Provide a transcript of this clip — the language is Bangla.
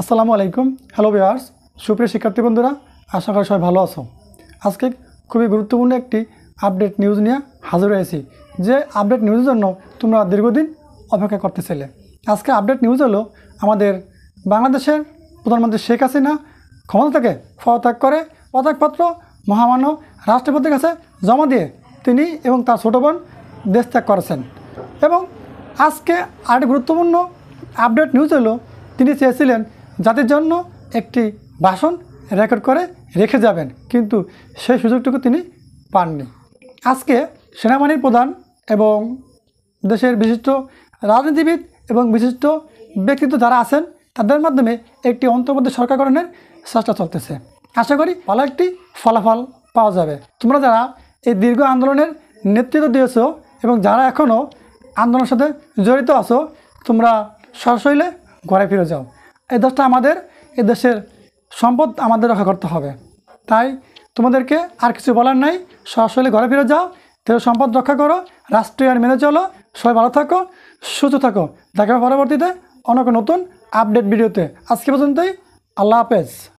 আসসালামু আলাইকুম। হ্যালো ভিউয়ার্স, সুপ্রিয় শিক্ষার্থী বন্ধুরা, আশা করি সবাই ভালো আছো। আজকে খুবই গুরুত্বপূর্ণ একটি আপডেট নিউজ নিয়ে হাজির হয়েছি, যে আপডেট নিউজের জন্য তোমরা দীর্ঘদিন অপেক্ষা করতেছিলে। আজকে আপডেট নিউজ হলো আমাদের বাংলাদেশের প্রধানমন্ত্রী শেখ হাসিনা ক্ষমতা থেকে পদত্যাগ করে পদত্যাগপত্র মহামান্য রাষ্ট্রপতির কাছে জমা দিয়ে তিনি এবং তার ছোটো বোন দেশ ত্যাগ করেছেন। এবং আজকে আরেকটি গুরুত্বপূর্ণ আপডেট নিউজ হলো তিনি চেয়েছিলেন জাতির জন্য একটি ভাষণ রেকর্ড করে রেখে যাবেন, কিন্তু সেই সুযোগটুকু তিনি পাননি। আজকে সেনাবাহিনীর প্রধান এবং দেশের বিশিষ্ট রাজনীতিবিদ এবং বিশিষ্ট ব্যক্তিত্ব যারা আছেন তাদের মাধ্যমে একটি অন্তর্বর্তী সরকার গঠনের চেষ্টা চলতেছে। আশা করি ভালো একটি ফলাফল পাওয়া যাবে। তোমরা যারা এই দীর্ঘ আন্দোলনের নেতৃত্ব দিয়েছো এবং যারা এখনও আন্দোলনের সাথে জড়িত আছো, তোমরা সশরীরে ঘরে ফিরে যাও। এই দেশটা আমাদের, এই দেশের সম্পদ আমাদের রক্ষা করতে হবে। তাই তোমাদেরকে আর কিছু বলার নাই, সশরীরে ঘরে ফিরে যাও, দেশের সম্পদ রক্ষা করো, রাষ্ট্রীয় আইন মেনে চলো। সবাই ভালো থাকো, সুস্থ থাকো। দেখা হবে পরবর্তীতে অনেক নতুন আপডেট ভিডিওতে। আজকে পর্যন্তই, আল্লাহ হাফেজ।